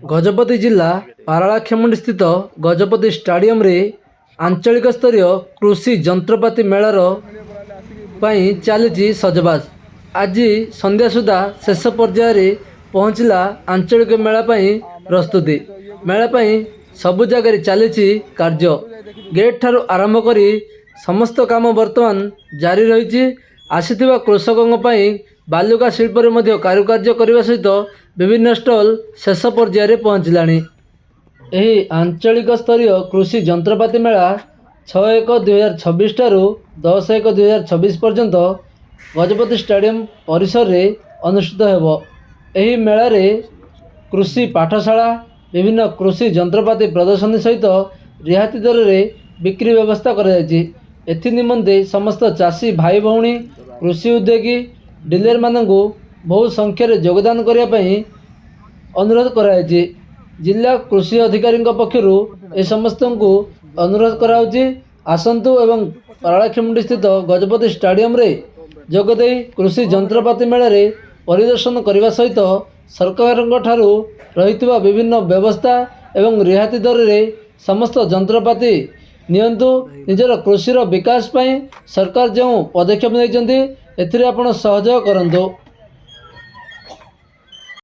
गजपति जिला पारालाखेमुंडी स्थित गजपति स्टाडियम रे आंचलिक स्तरीय कृषि जंत्रपाति मेलार पाई चली सजबाज। आज संध्या सुधा शेष पर्यायर पहुँचला आंचलिक मेला पाई प्रस्तुति। मेला पाई सबु जगह चली कार्य गेट ठारू आरंभ करी समस्त काम बर्तमान जारी रही। आसीथिबा कृषकों पाई बालुका शिल्प रे कारुकार्य करने सहित विभिन्न स्टल शेष पर्यायर पहुँचलानी। यही आंचलिक स्तरीय कृषि जंत्रपाति मेला 6/1/2026 ठारू 10/1/2026 पर्यंत गजपति स्टाडियम परिसर रे अनुष्ठित हेबो। एही मेला रे कृषि पाठशाला विभिन्न कृषि जंत्रपाति प्रदर्शनी सहित रिहाती दर रे बिक्री व्यवस्था कराଯାଇଛି। एथि निमंते समस्त चाषी भाई भौणी कृषि उद्योगी डीलर मानू बहु संख्यार योगदान करने अनुरोध कराଯାଇଛି। जिला कृषि अधिकारी पक्षरु ए समस्त को अनुरोध कराउछि आसंतु एवं पारालाखेमुंडी स्थित गजपति स्टाडियम रे जोगदे कृषि जंत्रपाति मेला रे परिदर्शन करने सहित सरकार ठारू रहितबा विभिन्न व्यवस्था एवं रिहाती दर रे समस्त जंत्रपाति नियंतु। निजर कृषि विकास पई सरकार जो पदक्षेप नहीं एथिरे आपण सहयोग करंतु।